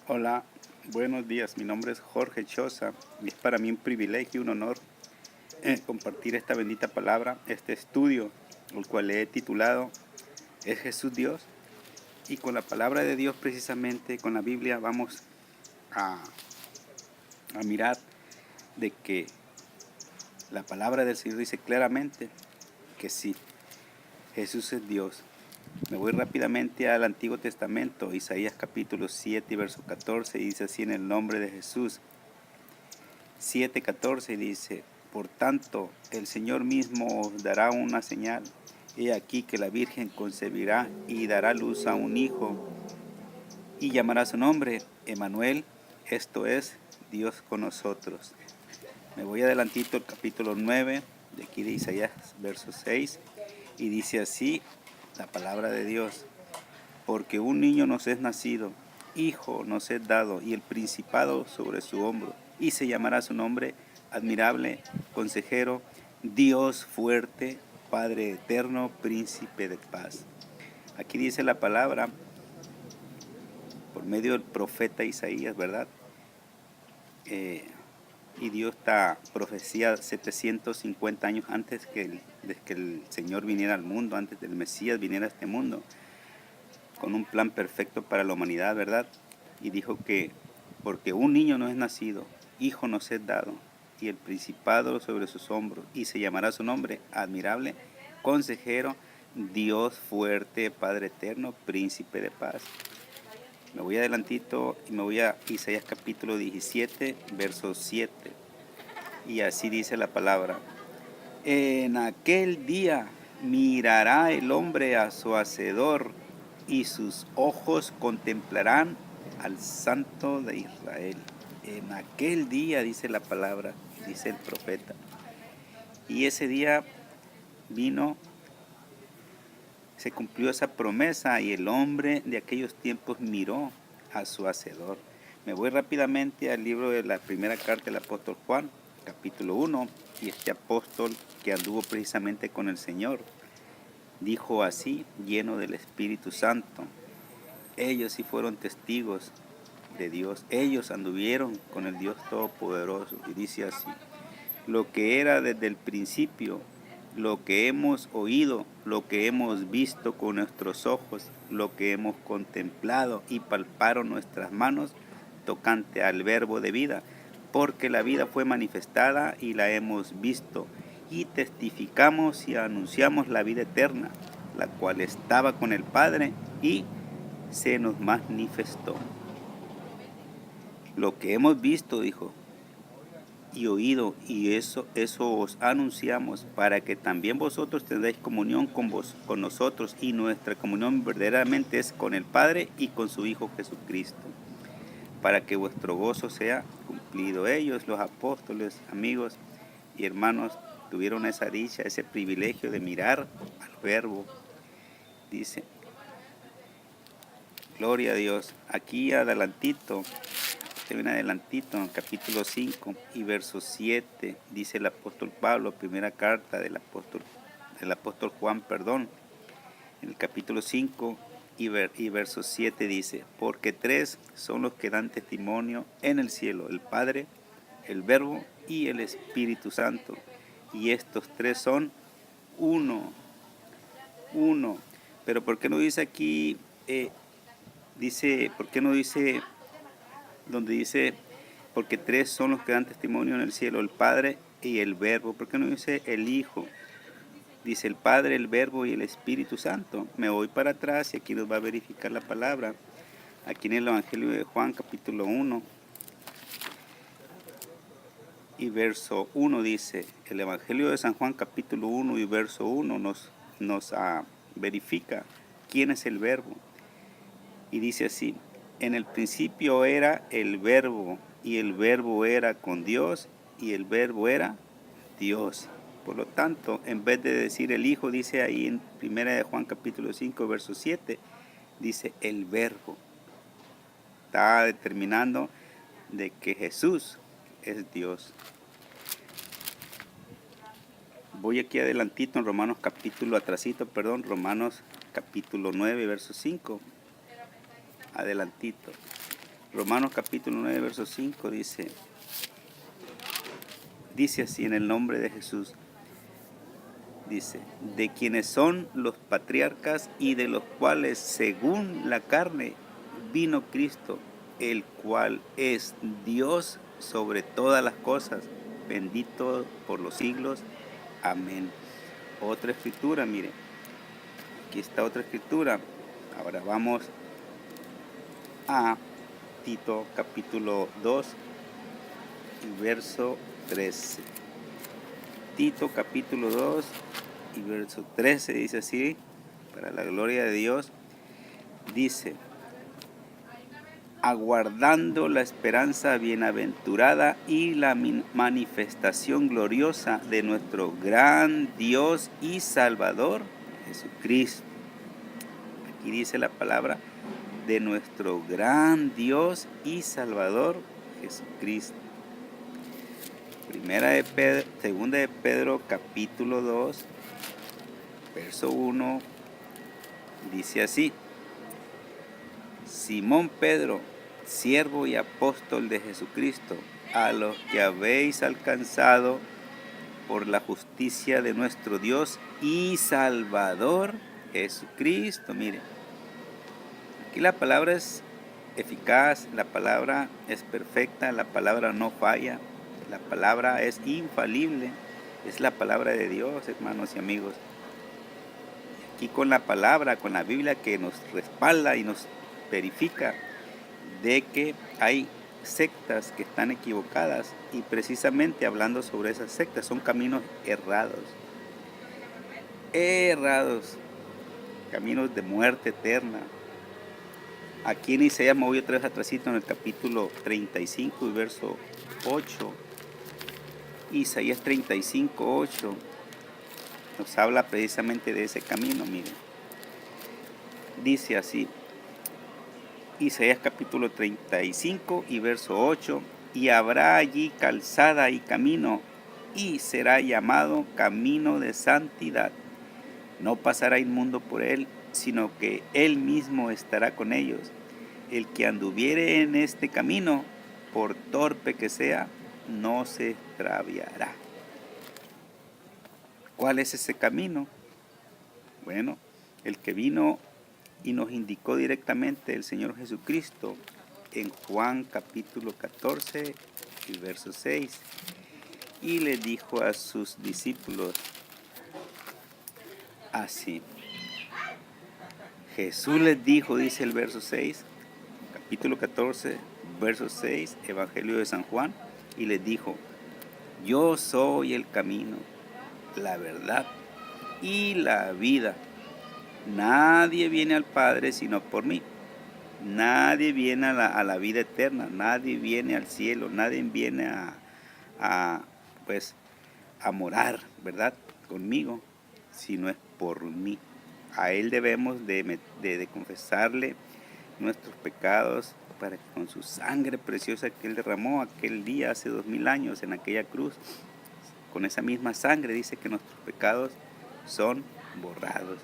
Hola, buenos días. Mi nombre es Jorge Choza y es para mí un privilegio y un honor compartir esta bendita palabra, este estudio, el cual le he titulado ¿Es Jesús Dios? Y con la palabra de Dios, precisamente con la Biblia, vamos a, a mirar de que la palabra del Señor dice claramente que sí, Jesús es Dios. Me voy rápidamente al Antiguo Testamento, Isaías capítulo 7 y verso 14, y dice así: en el nombre de Jesús. 7:14 dice: por tanto, el Señor mismo os dará una señal. He aquí que la Virgen concebirá y dará luz a un hijo, y llamará su nombre Emmanuel, esto es, Dios con nosotros. Me voy adelantito al capítulo 9, de aquí de Isaías, verso 6, y dice así la palabra de Dios: porque un niño nos es nacido, hijo nos es dado, y el principado sobre su hombro, y se llamará su nombre admirable, consejero, Dios fuerte, Padre eterno, príncipe de paz. Aquí dice la palabra por medio del profeta Isaías, ¿verdad? Y dio esta profecía 750 años antes de que el Señor viniera al mundo, antes del Mesías viniera a este mundo, con un plan perfecto para la humanidad, ¿verdad? Y dijo que porque un niño nos es nacido, hijo nos es dado, y el principado sobre sus hombros, y se llamará su nombre admirable, consejero, Dios fuerte, Padre eterno, príncipe de paz. Me voy adelantito y me voy a Isaías capítulo 17, verso 7. Y así dice la palabra: en aquel día mirará el hombre a su Hacedor, y sus ojos contemplarán al Santo de Israel. En aquel día, dice la palabra, dice el profeta. Y ese día vino, se cumplió esa promesa, y el hombre de aquellos tiempos miró a su Hacedor. Me voy rápidamente al libro de la primera carta del apóstol Juan, capítulo 1, y este apóstol que anduvo precisamente con el Señor, dijo así, lleno del Espíritu Santo: ellos sí fueron testigos de Dios, ellos anduvieron con el Dios Todopoderoso. Y dice así: lo que era desde el principio, lo que hemos oído, lo que hemos visto con nuestros ojos, lo que hemos contemplado y palparon nuestras manos tocante al verbo de vida, porque la vida fue manifestada y la hemos visto, y testificamos y anunciamos la vida eterna, la cual estaba con el Padre y se nos manifestó. Lo que hemos visto, dijo, y oído, y eso os anunciamos, para que también vosotros tengáis comunión con nosotros, y nuestra comunión verdaderamente es con el Padre y con su Hijo Jesucristo, para que vuestro gozo sea cumplido. Ellos, los apóstoles, amigos y hermanos, tuvieron esa dicha, ese privilegio de mirar al Verbo. Dice, gloria a Dios. Aquí adelantito, en capítulo 5 y verso 7, dice el apóstol Pablo, primera carta del apóstol Juan, en el capítulo 5 y verso 7 dice: porque tres son los que dan testimonio en el cielo, el Padre, el Verbo y el Espíritu Santo, y estos tres son uno. Pero ¿por qué no dice aquí, por qué no dice donde dice, porque tres son los que dan testimonio en el cielo, el Padre y el Verbo? ¿Por qué no dice el Hijo? Dice el Padre, el Verbo y el Espíritu Santo. Me voy para atrás y aquí nos va a verificar la palabra. Aquí en el Evangelio de Juan, capítulo 1 y verso 1 dice, el Evangelio de San Juan, capítulo 1 y verso 1 nos verifica quién es el Verbo. Y dice así: en el principio era el Verbo, y el Verbo era con Dios, y el Verbo era Dios. Por lo tanto, en vez de decir el Hijo, dice ahí en 1 de Juan capítulo 5, verso 7, dice el Verbo. Está determinando de que Jesús es Dios. Voy aquí adelantito en Romanos Romanos capítulo 9, verso 5. Adelantito. Romanos capítulo 9, verso 5 dice así: en el nombre de Jesús, dice, de quienes son los patriarcas y de los cuales según la carne vino Cristo, el cual es Dios sobre todas las cosas, bendito por los siglos. Amén. Otra escritura, mire, aquí está otra escritura. Ahora vamos a Tito capítulo 2 y verso 13. Tito capítulo 2 y verso 13 dice así, para la gloria de Dios, dice: aguardando la esperanza bienaventurada y la manifestación gloriosa de nuestro gran Dios y Salvador, Jesucristo. Aquí dice la palabra de nuestro gran Dios y Salvador, Jesucristo. Segunda de Pedro, capítulo 2, verso 1, dice así: Simón Pedro, siervo y apóstol de Jesucristo, a los que habéis alcanzado por la justicia de nuestro Dios y Salvador, Jesucristo. Mire, aquí la palabra es eficaz, la palabra es perfecta, la palabra no falla, la palabra es infalible, es la palabra de Dios, hermanos y amigos. Aquí con la palabra, con la Biblia que nos respalda y nos verifica de que hay sectas que están equivocadas, y precisamente hablando sobre esas sectas, son caminos errados, caminos de muerte eterna. Aquí en Isaías, me voy otra vez atrásito en el capítulo 35 y verso 8. Isaías 35, 8 nos habla precisamente de ese camino. Miren, dice así, Isaías capítulo 35 y verso 8: y habrá allí calzada y camino, y será llamado camino de santidad. No pasará inmundo por él, sino que él mismo estará con ellos. El que anduviere en este camino, por torpe que sea, no se extraviará. ¿Cuál es ese camino? Bueno, el que vino y nos indicó directamente el Señor Jesucristo en Juan capítulo 14 y verso 6. Y le dijo a sus discípulos así. Jesús les dijo, dice el verso 6, capítulo 14, verso 6, Evangelio de San Juan, y les dijo: yo soy el camino, la verdad y la vida. Nadie viene al Padre sino por mí. Nadie viene a la vida eterna, nadie viene al cielo, nadie viene a morar, ¿verdad?, conmigo, si no es por mí. A Él debemos de confesarle nuestros pecados, para que con su sangre preciosa que Él derramó aquel día hace 2000 años en aquella cruz, con esa misma sangre dice que nuestros pecados son borrados.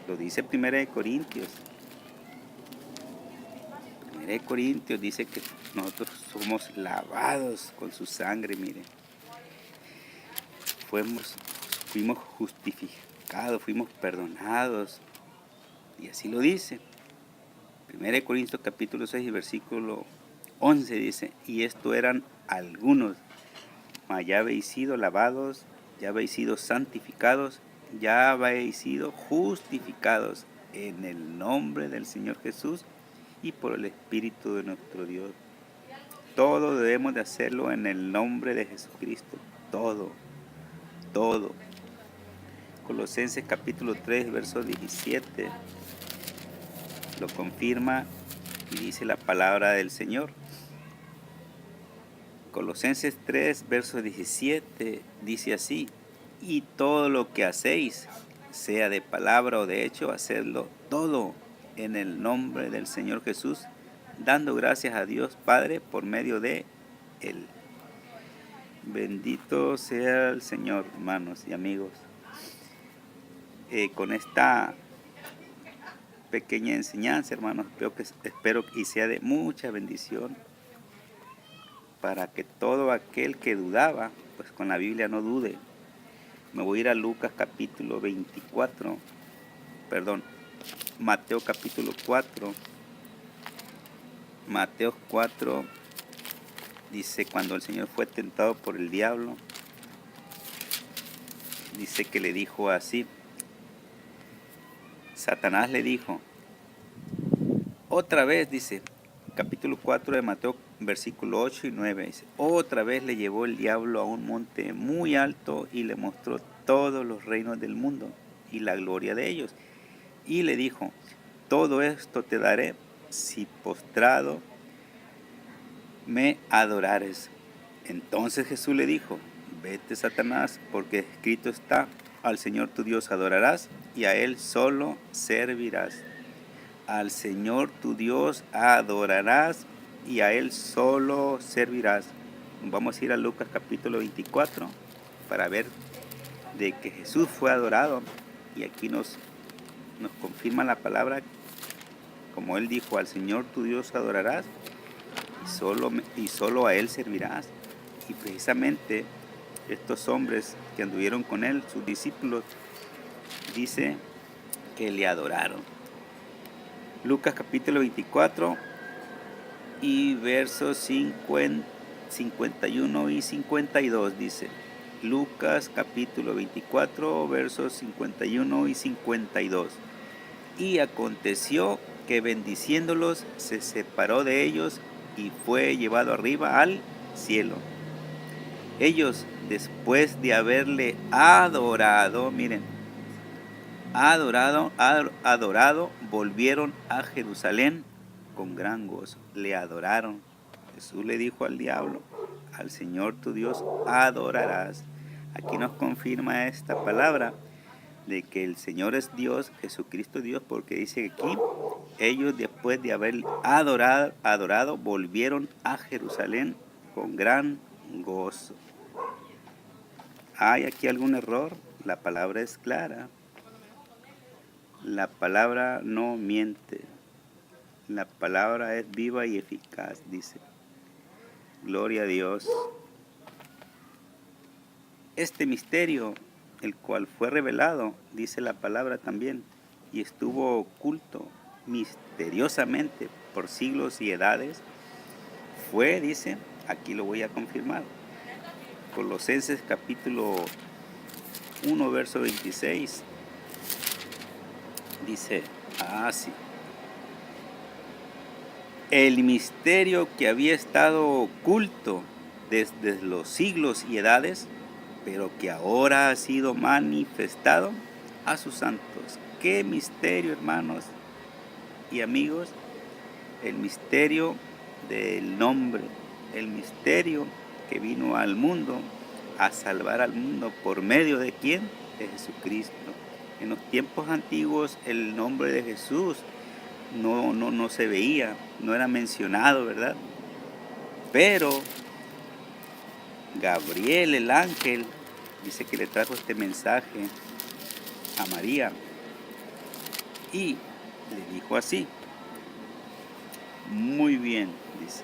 Lo dice 1 Corintios. 1 Corintios dice que nosotros somos lavados con su sangre, miren. Fuimos justificados, fuimos perdonados. Y así lo dice. 1 Corintios capítulo 6 y versículo 11 dice: y esto eran algunos, mas ya habéis sido lavados, ya habéis sido santificados, ya habéis sido justificados en el nombre del Señor Jesús y por el Espíritu de nuestro Dios. Todo debemos de hacerlo en el nombre de Jesucristo. Todo. Colosenses capítulo 3, verso 17 lo confirma y dice la palabra del Señor. Colosenses 3, verso 17 dice así: y todo lo que hacéis, sea de palabra o de hecho, hacedlo todo en el nombre del Señor Jesús, dando gracias a Dios Padre por medio de Él. Bendito sea el Señor, hermanos y amigos. Con esta pequeña enseñanza, hermanos. Espero y sea de mucha bendición para que todo aquel que dudaba, pues con la Biblia no dude. Me voy a ir a Lucas capítulo 24, perdón, Mateo capítulo 4. Mateo 4 dice, cuando el Señor fue tentado por el diablo, dice que le dijo así, Satanás le dijo, otra vez, dice, capítulo 4 de Mateo, versículo 8 y 9, dice, otra vez le llevó el diablo a un monte muy alto y le mostró todos los reinos del mundo y la gloria de ellos. Y le dijo, todo esto te daré si postrado me adorares. Entonces Jesús le dijo, vete, Satanás, porque escrito está, al Señor tu Dios adorarás y a Él solo servirás. Al Señor tu Dios adorarás y a Él solo servirás. Vamos a ir a Lucas capítulo 24 para ver de que Jesús fue adorado, y aquí nos confirma la palabra, como Él dijo, al Señor tu Dios adorarás y solo a Él servirás. Y precisamente estos hombres que anduvieron con Él, sus discípulos, dice que le adoraron. Lucas capítulo 24 y versos 51 y 52 dice. Lucas capítulo 24 versos 51 y 52. Y aconteció que bendiciéndolos se separó de ellos y fue llevado arriba al cielo. Ellos, después de haberle adorado, miren, adorado, volvieron a Jerusalén con gran gozo. Le adoraron. Jesús le dijo al diablo, al Señor tu Dios adorarás. Aquí nos confirma esta palabra de que el Señor es Dios, Jesucristo es Dios, porque dice aquí, ellos después de haber adorado, volvieron a Jerusalén con gran gozo. ¿Hay aquí algún error? La palabra es clara. La palabra no miente. La palabra es viva y eficaz, dice. Gloria a Dios. Este misterio, el cual fue revelado, dice la palabra también, y estuvo oculto misteriosamente por siglos y edades, fue, dice, aquí lo voy a confirmar, Colosenses capítulo 1, verso 26, dice, así, el misterio que había estado oculto desde los siglos y edades, pero que ahora ha sido manifestado a sus santos. ¿Qué misterio, hermanos y amigos? El misterio del nombre, el misterio que vino al mundo a salvar al mundo. ¿Por medio de quién? De Jesucristo. En los tiempos antiguos el nombre de Jesús no se veía, no era mencionado, ¿verdad? Pero Gabriel, el ángel, dice que le trajo este mensaje a María y le dijo así, muy bien, dice.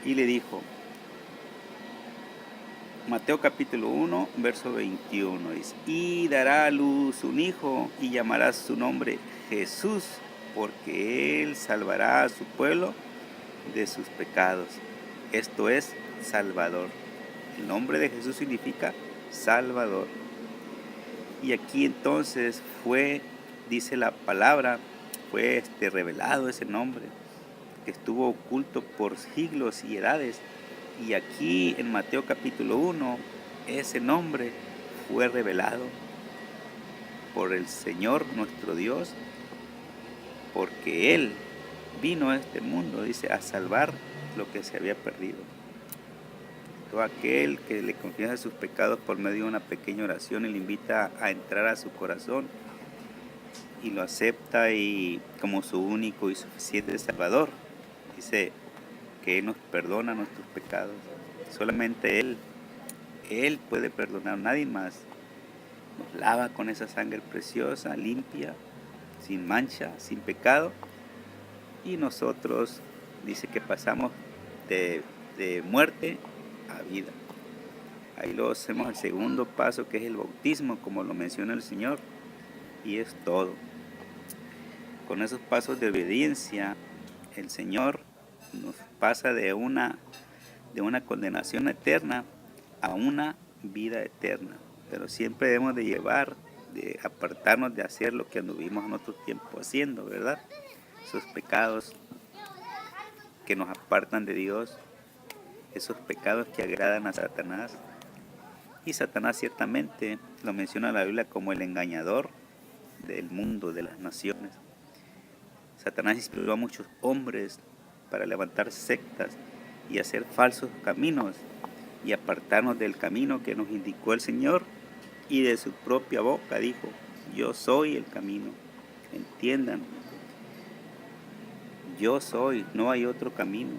Y le dijo, Mateo capítulo 1, verso 21, dice, y dará a luz un hijo y llamará su nombre Jesús, porque él salvará a su pueblo de sus pecados. Esto es Salvador. El nombre de Jesús significa Salvador. Y aquí entonces fue, dice la palabra, fue revelado ese nombre, que estuvo oculto por siglos y edades. Y aquí en Mateo capítulo 1, ese nombre fue revelado por el Señor nuestro Dios, porque Él vino a este mundo, dice, a salvar lo que se había perdido. Todo aquel que le confiesa sus pecados por medio de una pequeña oración y le invita a entrar a su corazón y lo acepta y como su único y suficiente Salvador, dice que Él nos perdona nuestros pecados. Solamente Él Él puede perdonar, nadie más. Nos lava con esa sangre preciosa, limpia, sin mancha, sin pecado. Y nosotros, dice que pasamos de muerte a vida. Ahí lo hacemos el segundo paso, que es el bautismo, como lo menciona el Señor. Y es todo. Con esos pasos de obediencia, el Señor nos pasa de una condenación eterna a una vida eterna. Pero siempre debemos de apartarnos de hacer lo que anduvimos en otro tiempo haciendo, ¿verdad? Esos pecados que nos apartan de Dios, esos pecados que agradan a Satanás. Y Satanás ciertamente lo menciona la Biblia como el engañador del mundo, de las naciones. Satanás inspiró a muchos hombres para levantar sectas y hacer falsos caminos y apartarnos del camino que nos indicó el Señor, y de su propia boca dijo: yo soy el camino. Entiendan, yo soy, no hay otro camino.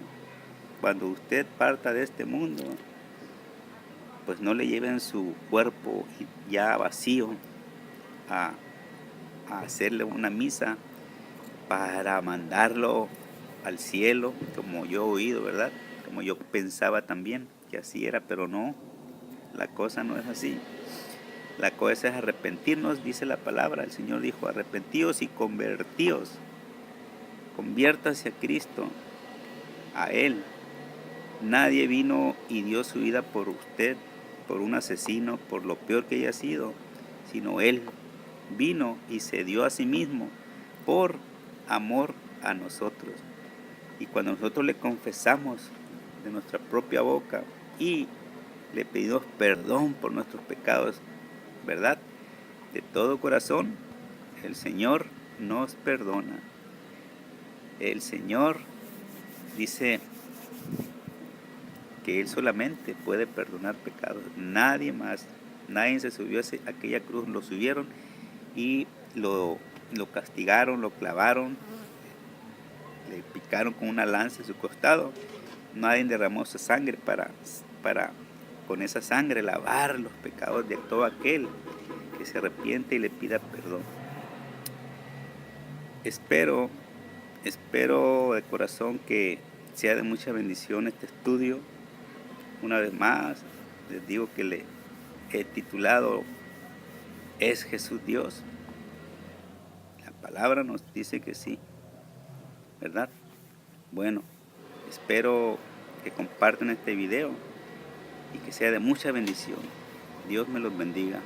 Cuando usted parta de este mundo, pues no le lleven su cuerpo ya vacío a hacerle una misa para mandarlo al cielo, como yo he oído, ¿verdad? Como yo pensaba también que así era, pero no, la cosa no es así. La cosa es arrepentirnos, dice la palabra. El Señor dijo: arrepentíos y convertíos. Conviértase a Cristo, a Él. Nadie vino y dio su vida por usted, por un asesino, por lo peor que haya sido, sino Él vino y se dio a sí mismo por amor a nosotros. Y cuando nosotros le confesamos de nuestra propia boca y le pedimos perdón por nuestros pecados, ¿verdad? De todo corazón, el Señor nos perdona. El Señor dice que Él solamente puede perdonar pecados, nadie más. Nadie se subió a aquella cruz, lo subieron y lo castigaron, lo clavaron, le picaron con una lanza en su costado. Nadie derramó esa sangre para con esa sangre lavar los pecados de todo aquel que se arrepiente y le pida perdón. Espero de corazón que sea de mucha bendición este estudio. Una vez más, les digo que le he titulado ¿Es Jesús Dios? La palabra nos dice que sí, ¿verdad? Bueno, espero que compartan este video y que sea de mucha bendición. Dios me los bendiga.